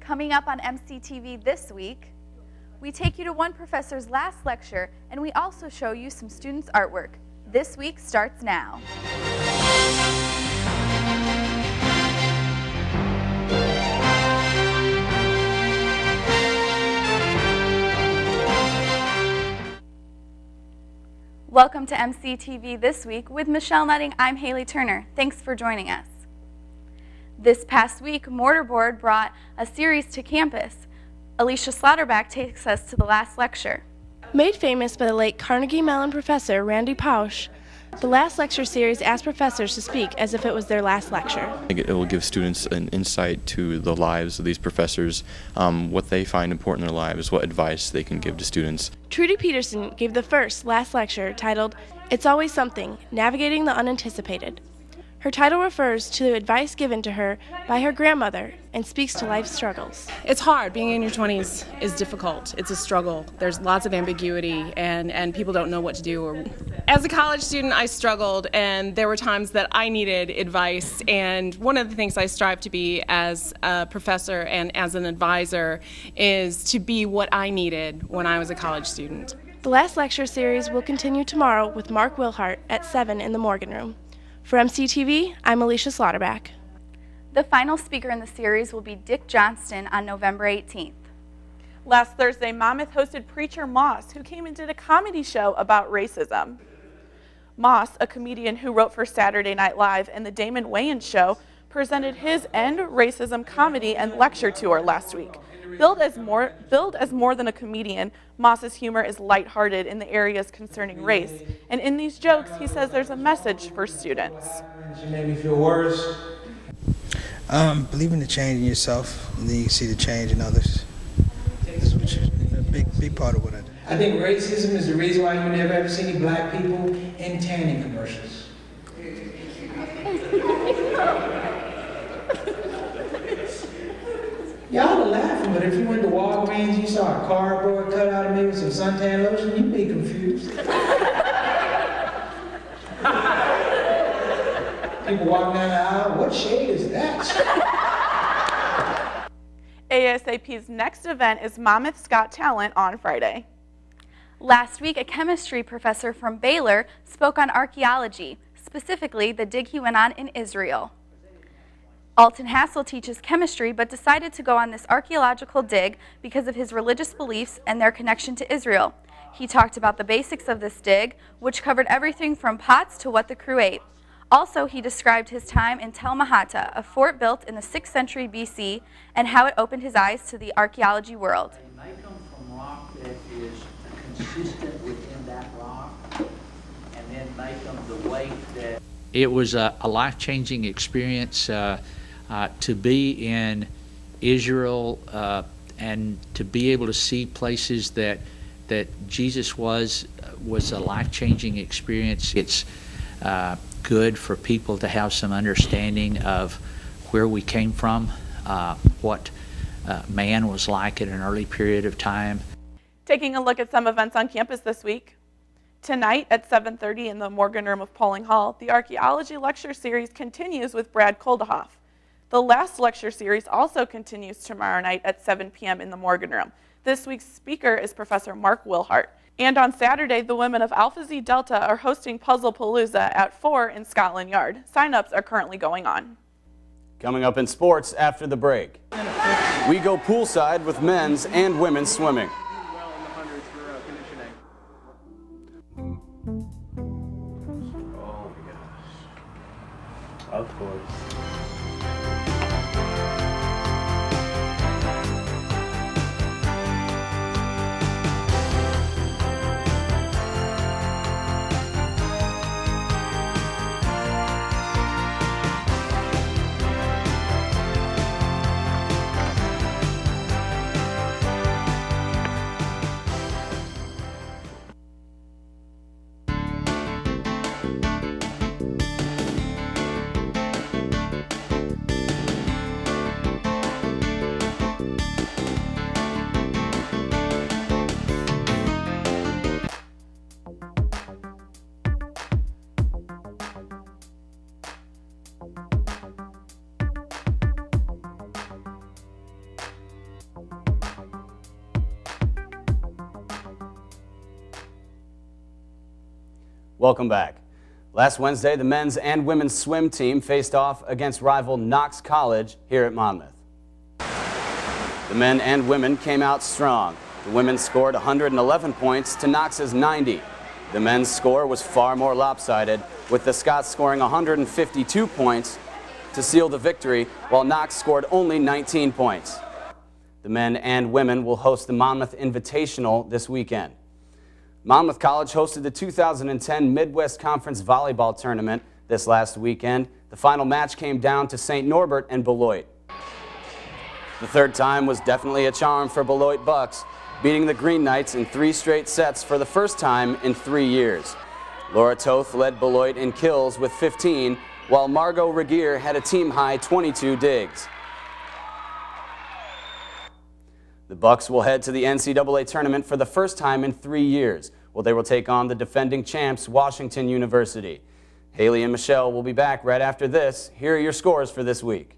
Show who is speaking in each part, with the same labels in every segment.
Speaker 1: Coming up on MCTV this week, we take you to one professor's last lecture, and we also show you some students' artwork. This week starts now. Welcome to MCTV This Week. With Michelle Nutting, I'm Haley Turner. Thanks for joining us. This past week, Mortarboard brought a series to campus. Alicia Slaughterback takes us to the last lecture.
Speaker 2: Made famous by the late Carnegie Mellon professor Randy Pausch, the last lecture series asked professors to speak as if it was their last lecture.
Speaker 3: It will give students an insight to the lives of these professors, what they find important in their lives, what advice they can give to students.
Speaker 2: Trudy Peterson gave the first last lecture titled, "It's Always Something, Navigating the Unanticipated." Her title refers to the advice given to her by her grandmother and speaks to life's struggles.
Speaker 4: It's hard. Being in your 20s is difficult. It's a struggle. There's lots of ambiguity and people don't know what to do. As a college student, I struggled, and there were times that I needed advice, and one of the things I strive to be as a professor and as an advisor is to be what I needed when I was a college student.
Speaker 2: The last lecture series will continue tomorrow with Mark Wilhart at 7 in the Morgan Room. For MCTV, I'm Alicia Slaughterback.
Speaker 1: The final speaker in the series will be Dick Johnston on November 18th.
Speaker 5: Last Thursday, Monmouth hosted preacher Moss, who came and did a comedy show about racism. Moss, a comedian who wrote for Saturday Night Live and the Damon Wayans Show, presented his End Racism comedy and lecture tour last week. Billed as more than a comedian, Moss's humor is lighthearted in the areas concerning race. And in these jokes, he says there's a message for students.
Speaker 6: You made me feel worse.
Speaker 7: Believe in the change in yourself, and then you can see the change in others. This is a big part of what I do.
Speaker 6: I think racism is the reason why you never ever see any black people in tanning commercials. Y'all are laughing, but if you went to Walgreens, you saw a cardboard cutout of me with some suntan lotion, you'd be confused. People walking down the aisle, what shade is that?
Speaker 5: ASAP's next event is Monmouth's Got Talent on Friday.
Speaker 1: Last week, a chemistry professor from Baylor spoke on archaeology, specifically the dig he went on in Israel. Alton Hassel teaches chemistry, but decided to go on this archaeological dig because of his religious beliefs and their connection to Israel. He talked about the basics of this dig, which covered everything from pots to what the crew ate. Also, he described his time in Tel Mahata, a fort built in the 6th century BC, and how it opened his eyes to the archaeology world.
Speaker 8: They make them from rock that is consistent within that rock, and then make them the weight that... It was a life-changing experience. To be in Israel and to be able to see places that Jesus was a life-changing experience. It's good for people to have some understanding of where we came from, what man was like at an early period of time.
Speaker 5: Taking a look at some events on campus this week. Tonight at 7:30 in the Morgan Room of Pauling Hall, the Archaeology Lecture Series continues with Brad Koldehoff. The last lecture series also continues tomorrow night at 7 p.m. in the Morgan Room. This week's speaker is Professor Mark Wilhart. And on Saturday, the women of Alpha Xi Delta are hosting Puzzle Palooza at 4 in Scotland Yard. Sign-ups are currently going on.
Speaker 9: Coming up in sports after the break, we go poolside with men's and women's swimming.
Speaker 10: Oh my gosh. Of course.
Speaker 9: Welcome back. Last Wednesday, the men's and women's swim team faced off against rival Knox College here at Monmouth. The men and women came out strong. The women scored 111 points to Knox's 90. The men's score was far more lopsided, with the Scots scoring 152 points to seal the victory, while Knox scored only 19 points. The men and women will host the Monmouth Invitational this weekend. Monmouth College hosted the 2010 Midwest Conference Volleyball Tournament this last weekend. The final match came down to St. Norbert and Beloit. The third time was definitely a charm for Beloit Bucks, beating the Green Knights in 3 straight sets for the first time in 3 years. Laura Toth led Beloit in kills with 15, while Margot Regier had a team-high 22 digs. The Bucks will head to the NCAA tournament for the first time in 3 years, where they will take on the defending champs, Washington University. Haley and Michelle will be back right after this. Here are your scores for this week.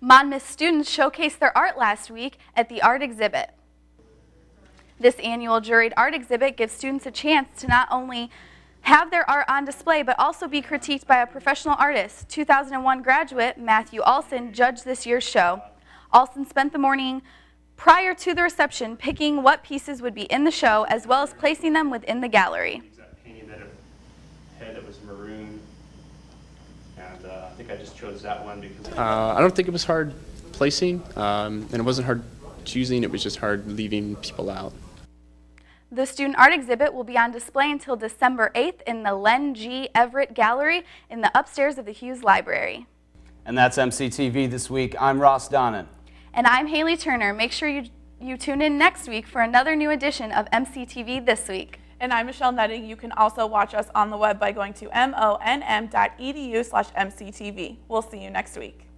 Speaker 1: Monmouth students showcased their art last week at the art exhibit. This annual juried art exhibit gives students a chance to not only have their art on display, but also be critiqued by a professional artist. 2001 graduate Matthew Alson judged this year's show. Alson spent the morning prior to the reception picking what pieces would be in the show, as well as placing them within the gallery.
Speaker 10: That painting that head that was maroon. And I think I just chose that one because
Speaker 11: I don't think it was hard placing, and it wasn't hard choosing, it was just hard leaving people out.
Speaker 1: The student art exhibit will be on display until December 8th in the Len G. Everett Gallery in the upstairs of the Hughes Library.
Speaker 9: And that's MCTV this week. I'm Ross Donnan.
Speaker 1: And I'm Haley Turner. Make sure you tune in next week for another new edition of MCTV This Week.
Speaker 5: And I'm Michelle Nutting. You can also watch us on the web by going to monm.edu/MCTV. We'll see you next week.